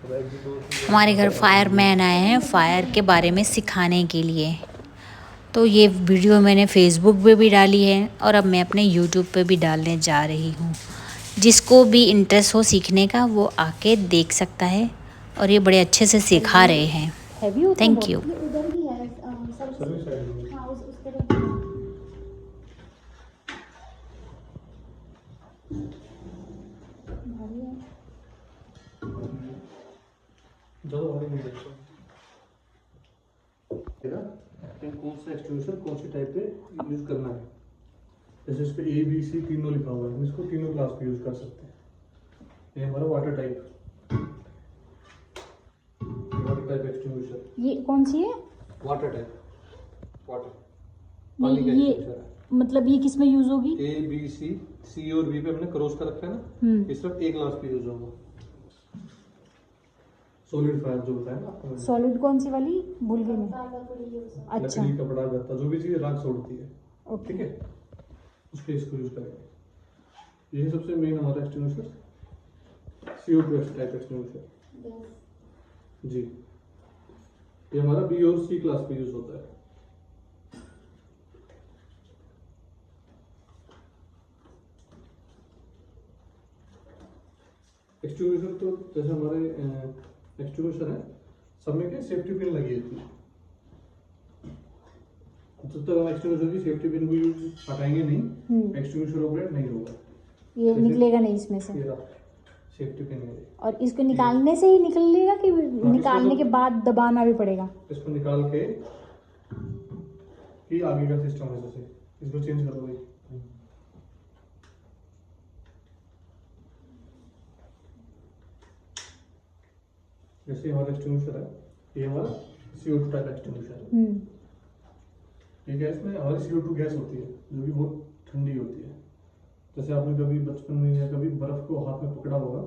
हमारे घर फायरमैन आए हैं फायर के बारे में सिखाने के लिए। तो ये वीडियो मैंने फेसबुक पे भी डाली है और अब मैं अपने यूट्यूब पे भी डालने जा रही हूँ। जिसको भी इंटरेस्ट हो सीखने का वो आके देख सकता है और ये बड़े अच्छे से सिखा रहे हैं। Thank you. कौन सा एक्सटेंशन कौन सी टाइप पे यूज करना है। जैसे इस पे ए बी सी तीनों लिखा हुआ है, हम इसको तीनों क्लास पे यूज कर सकते हैं। ये हमारा वाटर टाइप एक्सटेंशन। ये कौन सी है? वाटर टाइप, वाटर नहीं, ये मतलब ये किस में यूज होगी? ए बी सी, सी और बी पे हमने क्रॉस कर रखा है ना, इस वक्त एक ग्लास पे यूज होगा। सॉलिड फायर जो होता है ना, सॉलिड कौन सी वाली? भूल गई मैं। अच्छा, लकड़ी कपड़ा गत्ता जो भी चीज राख छोड़ती है, ओके। ठीक है, उसके इसको यूज करेंगे। यही सबसे मेन हमारा एक्सटेंशन CO2 टाइप एक्सटेंशन जी। ये हमारा बी और सी क्लास पे यूज होता है। एक्सटेंशन तो जैसे हमारे एक्सटेंशन है, सब में क्या सेफ्टी पिन लगी होती है। जब तक हम एक्सटेंशन की सेफ्टी पिन को हटाएंगे नहीं, एक्सटेंशन ऑपरेट नहीं होगा। ये निकलेगा नहीं इसमें से। सेफ्टी पिन है और इसको निकालने से ही निकलेगा कि निकालने के बाद दबाना भी पड़ेगा? इसको निकाल के ही आगे का सिस्टम है। जैसे इसको चेंज करो भाई। जैसे हमारा एक्सटेंशन है, ये हमारा CO2 टाइप एक्सटेंशन है। ये गैस में हमारी CO2 गैस होती है जो कि बहुत ठंडी होती है। जैसे आपने कभी बचपन में या कभी बर्फ को हाथ में पकड़ा होगा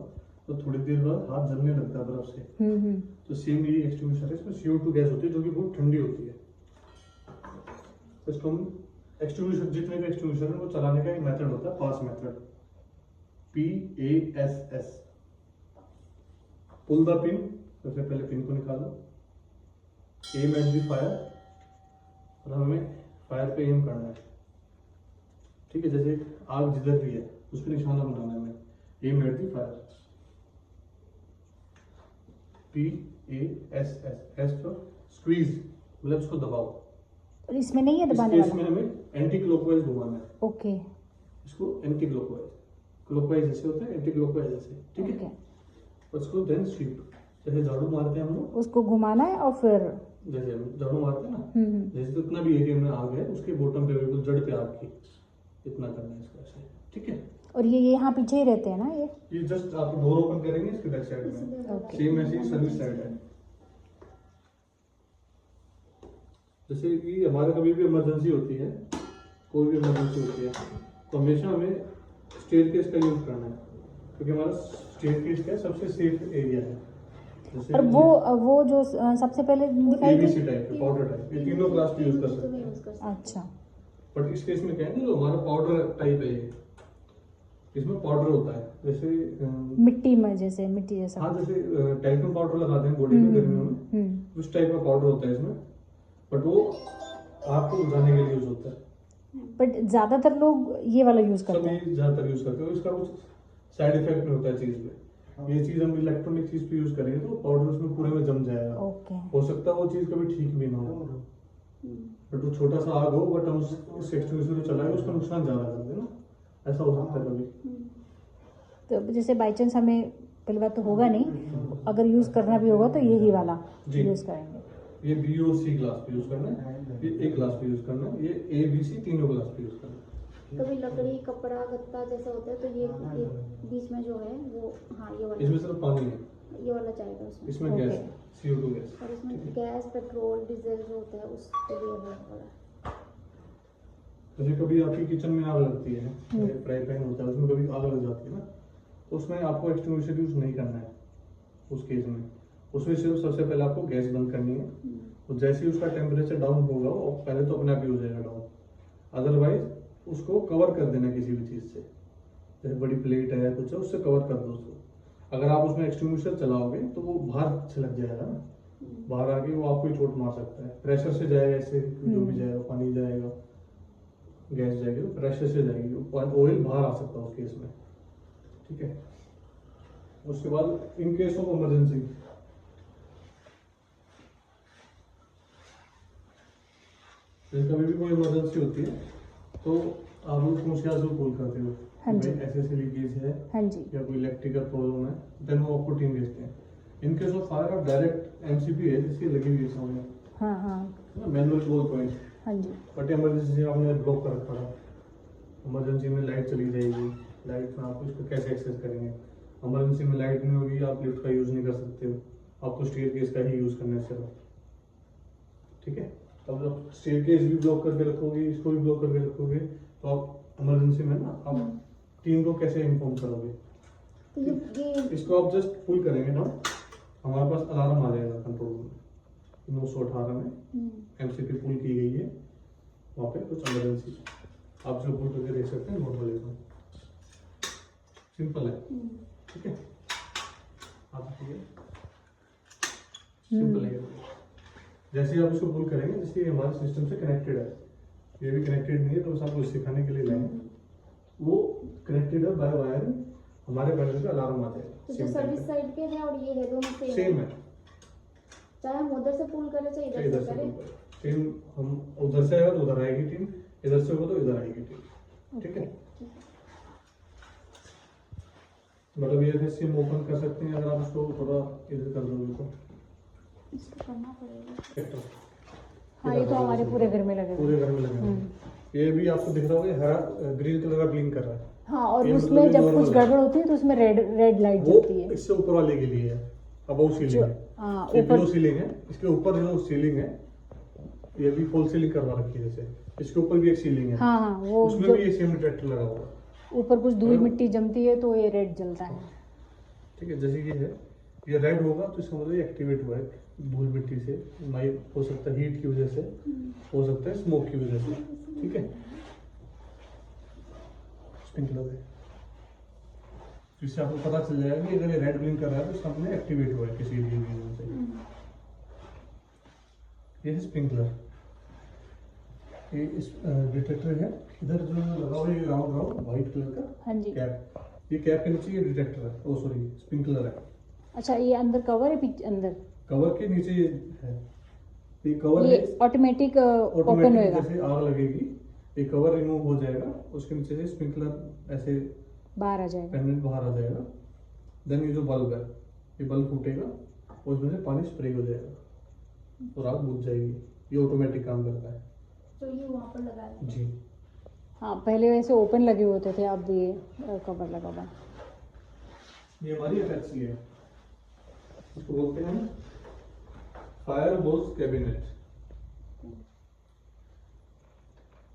तो थोड़ी देर बाद हाथ जलने लगता है बर्फ से। तो सेम ये एक्सटेंशन है, इसमें CO2 गैस होती है जो कि बहुत ठंडी होती है। इसको हम एक्सटेंशन, जितने भी एक्सटेंशन है वो चलाने का एक मेथड होता है, pass method, PASS। Pull the pin, सबसे पहले पिन को निकालो, एम एट द फायर, और हमें फायर पे एम करना है, ठीक है। जैसे आग जिधर भी है उस पर निशाना बनाना है हमें, aim at the fire, PASS। S तो स्क्वीज, मतलब इसको दबाओ। और इसमें नहीं है दबाने वाला? इसमें हमें एंटी क्लॉकवाइज घुमाना है। ओके। इसको एंटी क्लॉकवाइज, क्लॉकवाइज जैसे होता है, एंटी क्लॉकवाइज जैसे, ठीक है। और इसको देन स्वीप, जैसे झाड़ू मारते हैं हम लोग, उसको घुमाना है और फिर जैसे हम झाड़ू मारते हैं ना, जैसे जितना भी एरिया में आग है उसके बॉटम पे बिल्कुल जड़ पे आग की इतना करना है इसको ऐसे, ठीक है। और ये यहाँ पीछे ही रहते हैं ना? ये जस्ट आप डोर ओपन करेंगे इसके बैक साइड में, सेम ऐसे ही सर्विस साइड है। जैसे कि हमारे कभी भी इमरजेंसी होती है, कोई भी इमरजेंसी होती है, तो हमेशा हमें स्टेयरकेस का यूज करना है, क्योंकि हमारा स्टेयरकेस का सबसे सेफ एरिया है। और वो जो सबसे पहले दिखाई ABC टाइप, पाउडर टाइप, ये तीनों क्लास पे यूज कर सकते हैं। अच्छा। बट इस केस में क्या है ना, जो हमारा पाउडर टाइप है, इसमें पाउडर होता है, जैसे मिट्टी में, जैसे मिट्टी जैसा। हाँ, जैसे टैल्कम पाउडर लगाते हैं बॉडी में गर्मियों में, उस टाइप का पाउडर होता है इसमें, बट वो आग को बुझाने के लिए यूज होता है। बट ज्यादातर लोग ये वाला यूज करते हैं। सभी ज्यादातर यूज करते हैं, इसका कुछ साइड इफेक्ट नहीं होता है चीज पे। ये चीज हम इलेक्ट्रॉनिक चीज पे यूज करेंगे तो पाउडर उसमें पूरे में जम जाएगा। हो सकता है वो चीज कभी ठीक भी ना हो, बट वो छोटा सा आग हो, बट हम उस एक्सटेंशन को चलाएंगे उसका नुकसान ज्यादा कर देना, ऐसा हो सकता है कभी। तो जैसे बाई चांस हमें, पहली बात तो होगा नहीं, अगर यूज करना भी होगा तो यही वाला यूज करेंगे। ये B और C क्लास पे यूज करना है, ये A क्लास पे यूज करना है, ये ABC तीनों क्लास पे यूज करना है। कभी लकड़ी कपड़ा गत्ता जैसा होता है तो ये बीच में जो है वो, हाँ ये वाला, इसमें सिर्फ पानी है, ये वाला चाहेगा उसमें। इसमें गैस, CO2 गैस, और इसमें गैस, पेट्रोल, डीजल जो होता है उसके लिए वाला। जैसे कभी आपकी किचन में आग लगती है, फ्राई पैन होता है उसमें कभी आग लग जाती है ना, तो उसमें आपको एक्सटिंग्विशर यूज नहीं करना है उस केस में। उसमें सिर्फ सबसे पहले आपको गैस बंद करनी है, और जैसे ही उसका टेम्परेचर डाउन होगा वो पहले तो अपने आप ही हो जाएगा डाउन, अदरवाइज उसको कवर कर देना किसी भी चीज से, जैसे बड़ी प्लेट है या कुछ है उससे कवर कर दो उसको। अगर आप उसमें एक्सटिंग्विशर चलाओगे तो वो बाहर छलक जाएगा ना, बाहर आके वो आपको ही चोट मार सकता है। प्रेशर से जाएगा, इससे जो भी जाएगा, पानी जाएगा, गैस जाएगी, तो प्रेशर से जाएगी, ऑयल बाहर आ सकता है उस केस में। ठीक है। उसके बाद इन केस ऑफ इमरजेंसी, कभी भी कोई इमरजेंसी होती है तो आप लोग कौन से कॉल करते हो? हाँ जी। ऐसे लीकेज है, हाँ जी। या कोई इलेक्ट्रिकल प्रॉब्लम है, देन वो आपको टीम भेजते हैं। इन केस ऑफ फायर आप डायरेक्ट एमसीपी है जिसकी लगी हुई है सामने, हाँ हाँ मैनुअल कॉल पॉइंट, हाँ जी। बट इमरजेंसी आपने ब्लॉक कर रखा है। इमरजेंसी में लाइट चली जाएगी, लाइट में आप इसको कैसे एक्सेस करेंगे? इमरजेंसी में लाइट नहीं होगी, आप लिफ्ट का यूज नहीं कर सकते हो, आपको स्टेयरकेस का ही यूज करना है सिर्फ। ठीक है। अब जब स्टेयरकेस भी ब्लॉक करके रखोगे, इसको भी ब्लॉक करके रखोगे, तो आप इमरजेंसी में ना आप टीम को कैसे इन्फॉर्म करोगे? तो ये इसको आप जस्ट पुल करेंगे ना, हमारे पास अलार्म आ जाएगा कंट्रोल रूम 918 में एमसीपी पुल की गई है, वहाँ पे कुछ इमरजेंसी आप जो पुल करके देख सकते हैं, नोट वाले को। सिंपल है। ठीक है। आप सिंपल है। जैसे ही आप इसको पुल करेंगे, जैसे ये हमारे सिस्टम से कनेक्टेड है, ये भी कनेक्टेड नहीं है तो बस आपको सिखाने के लिए लाएंगे, वो कनेक्टेड है बाय वायर, हमारे पैनल पे अलार्म आ जाएगा। तो जो सर्विस साइड पे है और ये है, दोनों सेम है, चाहे हम उधर से पुल करें चाहे इधर इधर से से करें। सेम। हम उधर से आएगा तो उधर आएगी टीम, इधर से होगा तो इधर आएगी टीम। ठीक है। मतलब ये सिम ओपन कर सकते हैं, अगर आप उसको थोड़ा इधर कर दोगे तो इसको करना पड़ेगा। हाँ, ये तो हमारे पूरे घर में लगे हुए पूरे घर में लगे हुए हैं। ये भी आपको दिख रहा होगा, हरा ग्रीन कलर का ब्लिंक कर रहा है। हाँ, और ये उसमें मतलब जब normal कुछ है। गड़बड़ होती है तो उसमें रेड लाइट वो जलती है। इससे ऊपर वाले के लिए है, अबव सीलिंग है। हाँ, ये ऊपर लो सीलिंग है, इसके ऊपर जो सीलिंग है ये भी फॉल सीलिंग करवा रखी है। जैसे इसके ऊपर भी एक सीलिंग है, हाँ हाँ, वो उसमें जो भी ये सेम डिटेक्टर लगा हुआ है। ऊपर कुछ धूल मिट्टी जमती है तो ये रेड जलता है। ठीक है। जैसे ये है, ये रेड होगा तो इसका मतलब ये एक्टिवेट हुआ है धूल मिट्टी से, माइक हो सकता है हीट की वजह से, हो सकता है स्मोक की वजह से। ठीक है। स्प्रिंकलर है, जिससे आपको पता चल जाएगा कि अगर ये रेड ब्लिंक कर रहा है तो इसका मतलब एक्टिवेट हुआ है किसी भी रीजन से। ये है स्प्रिंकलर, ये इस डिटेक्टर है। इधर जो लगा हुआ है राउंड व्हाइट कलर का हाँ जी। कैप, ये कैप के नीचे ये डिटेक्टर है, ओ सॉरी स्प्रिंकलर है। अच्छा, ये अंदर कवर है, पीछे अंदर कवर के नीचे ये है, ये कवर ये है ऑटोमेटिक ओपन ऑटोमेटिक। होएगा। जैसे आग लगेगी ये कवर रिमूव हो जाएगा, उसके नीचे से स्प्रिंकलर ऐसे बाहर आ जाएगा। पेंडेंट बाहर आ जाएगा। देन ये जो बल्ब है, ये बल्ब फूटेगा और उसमें से पानी स्प्रे हो जाएगा और आग बुझ जाएगी। ये ऑटोमेटिक काम करता है। तो ये वहाँ पर लगा है। जी। हाँ, पहले वैसे ओपन लगे होते थे, अब ये कवर लगा हुआ है। ये हमारी अटैची है, इसको बोलते हैं फायर होस कैबिनेट।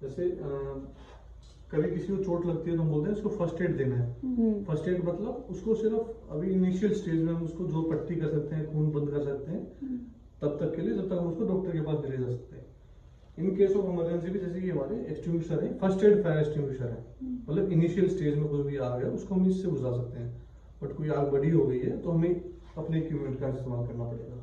जैसे कभी किसी को चोट लगती है तो हम बोलते हैं उसको फर्स्ट एड देना है। फर्स्ट एड मतलब उसको सिर्फ अभी इनिशियल स्टेज में हम उसको जो पट्टी कर सकते हैं, खून बंद कर सकते हैं, तब तक के लिए, जब तक हम उसको डॉक्टर के पास ले जा सकते हैं। इन केस ऑफ इमरजेंसी भी जैसे ये हमारे एक्सटिंग्विशर है, फर्स्ट एड फायर एक्सटिंग्विशर है, मतलब इनिशियल स्टेज में कोई भी आग है उसको हम इससे बुझा सकते हैं। बट कोई आग बड़ी हो गई है तो हमें अपने इक्विपमेंट का इस्तेमाल करना पड़ेगा।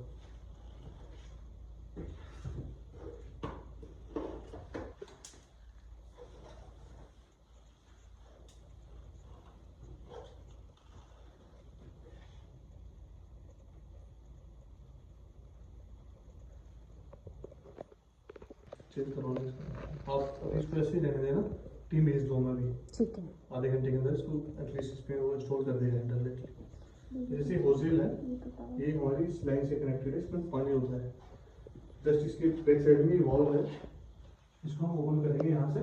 चेक करवाना इसको, आप इसको ऐसे ही रहने देना, टीम भेज दो मैं भी ठीक है। आधे घंटे के अंदर इसको एटलीस्ट इसमें वो इंस्टॉल कर देगा डायरेक्टली। जैसे होजल है, ये हमारी इस लाइन से कनेक्टेड है, इसमें पानी होता है। जस्ट इसके बैक साइड में वॉल्व है, इसको हम ओपन करेंगे यहाँ से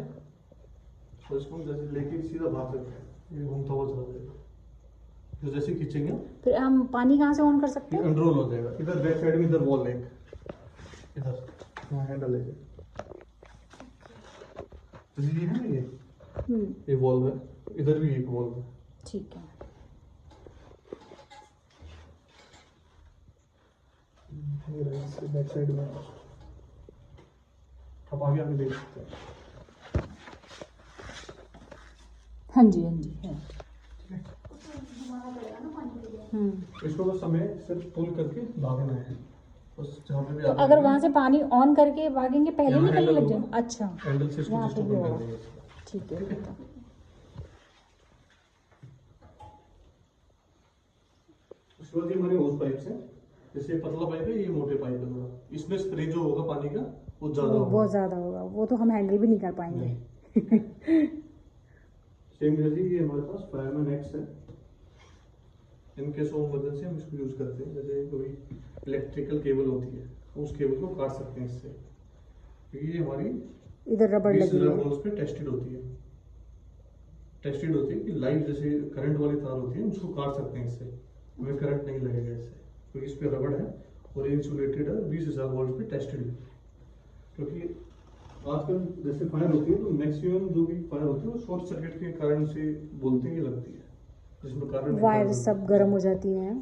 और इसको हम जैसे लेके सीधा भाग सकते हैं, ये घूमता हुआ चला जाएगा। तो जैसे खींचेंगे फिर हम पानी कहाँ से ऑन कर सकते ये हैं? कंट्रोल हो जाएगा। इधर बैक साइड में इधर वॉल है, इधर वहाँ हैंडल है, तो ये है ना, ये वॉल्व है, इधर भी एक वॉल्व है। ठीक है। बैक साइड में आप आगे आगे देख सकते हैं। हाँ जी, हाँ जी है। घुमाना पड़ेगा ना पानी के लिए। इसको बस हमें सिर्फ पुल करके भागना है, बस जहाँ पे भी तो अगर वहाँ से पानी ऑन करके भागेंगे पहले यहाँ निकलने हैंडल लग जाए? होगा। अच्छा, हैंडल से इसको यहाँ जस्ट पे भी ओपन कर होगा। देंगे। ठीक है। ठीक है। उसके बाद ये हमारे होस पाइप्स हैं, जैसे ये पतला पाइप है, ये मोटे पाइप है थोड़ा, इसमें स्प्रे जो होगा पानी का वो ज्यादा वो होगा। बहुत ज्यादा होगा, वो तो हम हैंडल भी नहीं कर पाएंगे। सेम जैसे ये हमारे पास फायरमैन एक्स है, इन केस ऑफ इमरजेंसी हम इसको यूज करते हैं। जैसे कोई इलेक्ट्रिकल केबल होती है, उस केबल को काट सकते हैं इससे, क्योंकि ये हमारी इधर रबड़ 20 लगी है। वोल्ट्स पे टेस्टेड होती है। टेस्टेड होती है कि लाइव जैसे करंट वाली तार होती है, उसको काट सकते हैं इससे, हमें करंट नहीं लगेगा इससे, क्योंकि इस पे रबड़ है और इंसुलेटेड है, 20,000 वोल्ट पे टेस्टेड है। क्योंकि आजकल जैसे फायर होती है तो मैक्सिमम जो भी फायर होती है वो शॉर्ट सर्किट के कारण से बोलते हैं कि लगती है, जिसमें कारण वायर सब गर्म हो जाती हैं।